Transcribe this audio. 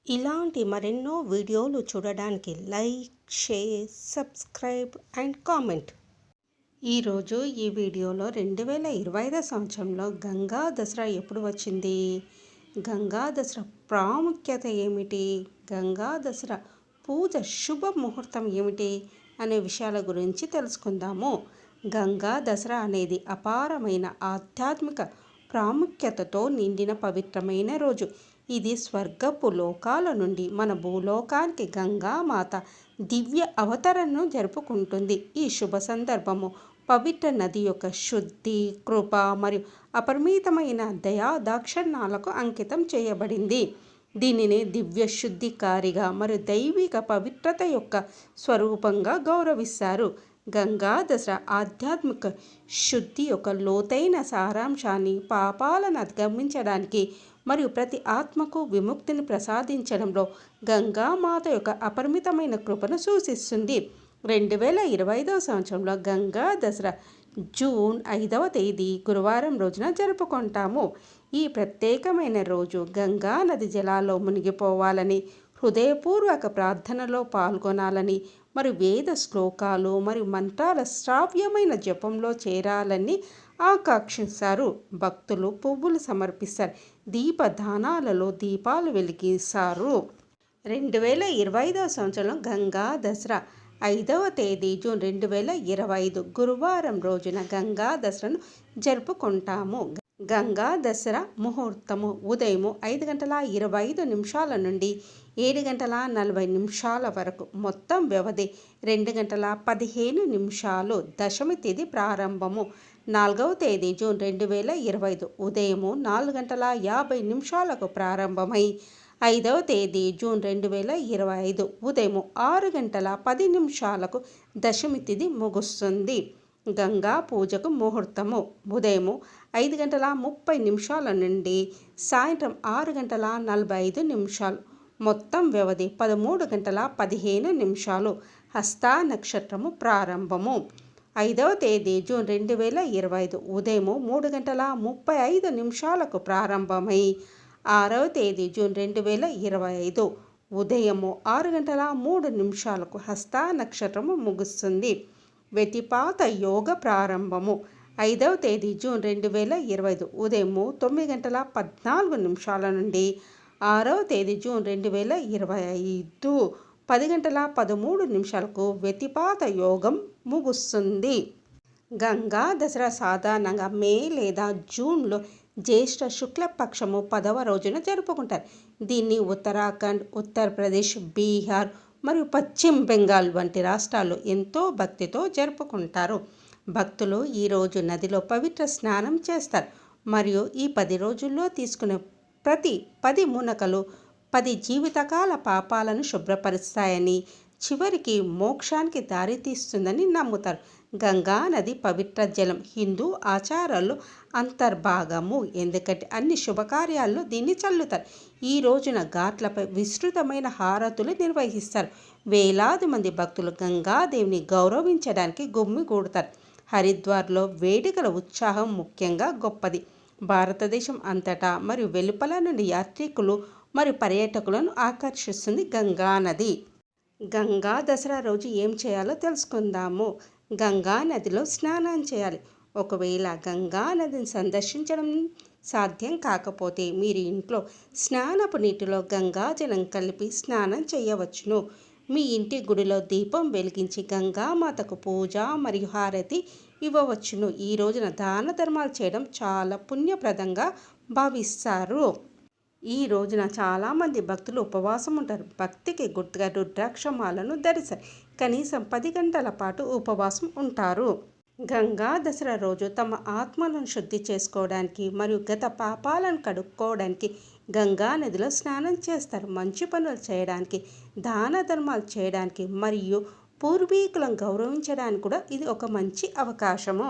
ఇలాంటి మరెన్నో వీడియోలు చూడడానికి like, share, subscribe and comment. ఈరోజు ఈ వీడియోలో 2025 సంవత్సరంలో గంగా దసరా ఎప్పుడు వచ్చింది, గంగా దసరా ప్రాముఖ్యత ఏమిటి, గంగా దసరా పూజ శుభ ముహూర్తం ఏమిటి అనే విషయాల గురించి తెలుసుకుందాము. గంగా దసరా అనేది అపారమైన ఆధ్యాత్మిక ప్రాముఖ్యతతో నిండిన పవిత్రమైన రోజు. ఇది స్వర్గపు లోకాల నుండి మన భూలోకానికి గంగామాత దివ్య అవతరణను జరుపుకుంటుంది. ఈ శుభ సందర్భము పవిత్ర నది యొక్క శుద్ధి, కృప మరియు అపరిమితమైన దయా దాక్షిణ్యాలకు అంకితం చేయబడింది. దీనిని దివ్య శుద్ధికారిగా మరియు దైవిక పవిత్రత యొక్క స్వరూపంగా గౌరవిస్తారు. గంగా దసరా ఆధ్యాత్మిక శుద్ధి యొక్క లోతైన సారాంశాన్ని, పాపాలను అధిగమించడానికి మరియు ప్రతి ఆత్మకు విముక్తిని ప్రసాదించడంలో గంగామాత యొక్క అపరిమితమైన కృపను సూచిస్తుంది. 2025 సంవత్సరంలో గంగా దసరా జూన్ 5వ తేదీ గురువారం రోజున జరుపుకుంటాము. ఈ ప్రత్యేకమైన రోజు గంగా నది జలాల్లో మునిగిపోవాలని, హృదయపూర్వక ప్రార్థనలో పాల్గొనాలని మరియు వేద శ్లోకాలు మరియు మంత్రాల శ్రావ్యమైన జపంలో చేరాలని ఆకాంక్షిస్తారు. భక్తులు పువ్వులు సమర్పిస్తారు, దీపదానాలలో దీపాలు వెలిగిస్తారు. 2025 సంవత్సరంలో గంగా దసరా 5వ తేదీ జూన్ 2025 గురువారం రోజున గంగా దసరాను జరుపుకుంటాము. గంగా దసరా ముహూర్తము ఉదయం 5:25 నుండి 7:40 వరకు. మొత్తం వ్యవధి 2:15. దశమి తిథి ప్రారంభము 4వ తేదీ జూన్ 2025 ఉదయం 4:50 ప్రారంభమై 5వ తేదీ జూన్ 2025 ఉదయం 6:10 దశమి తిథి ముగుస్తుంది. గంగా పూజకు ముహూర్తము ఉదయం 5:30 నుండి సాయంత్రం 6:45. మొత్తం వ్యవధి 13:15. హస్త నక్షత్రము ప్రారంభము 5వ తేదీ జూన్ 2025 ఉదయం 3:35 ప్రారంభమై 6వ తేదీ జూన్ 2025 ఉదయం 6:03 హస్త నక్షత్రము ముగుస్తుంది. వ్యతిపాత యోగ ప్రారంభము 5వ తేదీ జూన్ 2025 ఉదయం 9:14 నుండి 6వ తేదీ జూన్ 2025 10:13 వ్యతిపాత యోగం ముగుస్తుంది. గంగా దసరా సాధారణంగా మే లేదా జూన్లో జ్యేష్ఠ శుక్లపక్షము 10వ రోజున జరుపుకుంటారు. దీన్ని ఉత్తరాఖండ్, ఉత్తరప్రదేశ్, బీహార్ మరియు పశ్చిమ బెంగాల్ వంటి రాష్ట్రాల్లో ఎంతో భక్తితో జరుపుకుంటారు. భక్తులు ఈరోజు నదిలో పవిత్ర స్నానం చేస్తారు మరియు ఈ 10 రోజుల్లో తీసుకునే ప్రతి 10 మునకలు 10 జీవితకాల పాపాలను శుభ్రపరుస్తాయని, చివరికి మోక్షానికి దారితీస్తుందని నమ్ముతారు. గంగా నది పవిత్ర జలం హిందూ ఆచారాల్లో అంతర్భాగము, ఎందుకంటే అన్ని శుభకార్యాల్లో దీన్ని చల్లుతారు. ఈ రోజున ఘాట్లపై విస్తృతమైన హారతులు నిర్వహిస్తారు. వేలాది మంది భక్తులు గంగాదేవిని గౌరవించడానికి గుమ్మిగూడతారు. హరిద్వార్లో వేడుకల ఉత్సాహం ముఖ్యంగా గొప్పది. భారతదేశం అంతటా మరియు వెలుపల నుండి యాత్రికులు మరియు పర్యాటకులను ఆకర్షిస్తుంది గంగా నది. గంగా దసరా రోజు ఏం చేయాలో తెలుసుకుందాము. గంగా నదిలో స్నానం చేయాలి. ఒకవేళ గంగా నదిని సందర్శించడం సాధ్యం కాకపోతే మీరు ఇంట్లో స్నానపు నీటిలో గంగాజలం కలిపి స్నానం చేయవచ్చును. మీ ఇంటి గుడిలో దీపం వెలిగించి గంగామాతకు పూజ మరియు హారతి ఇవ్వవచ్చును. ఈ రోజున దాన ధర్మాలు చేయడం చాలా పుణ్యప్రదంగా భావిస్తారు. ఈ రోజున చాలామంది భక్తులు ఉపవాసం ఉంటారు. భక్తికి గుర్తుగా రుద్రాక్షమాలను ధరిస్తారు. కనీసం 10 గంటల పాటు ఉపవాసం ఉంటారు. గంగా దసరా రోజు తమ ఆత్మలను శుద్ధి చేసుకోవడానికి మరియు గత పాపాలను కడుక్కోవడానికి గంగా నదిలో స్నానం చేస్తారు. మంచి పనులు చేయడానికి, దాన ధర్మాలు చేయడానికి మరియు పూర్వీకులను గౌరవించడానికి కూడా ఇది ఒక మంచి అవకాశము.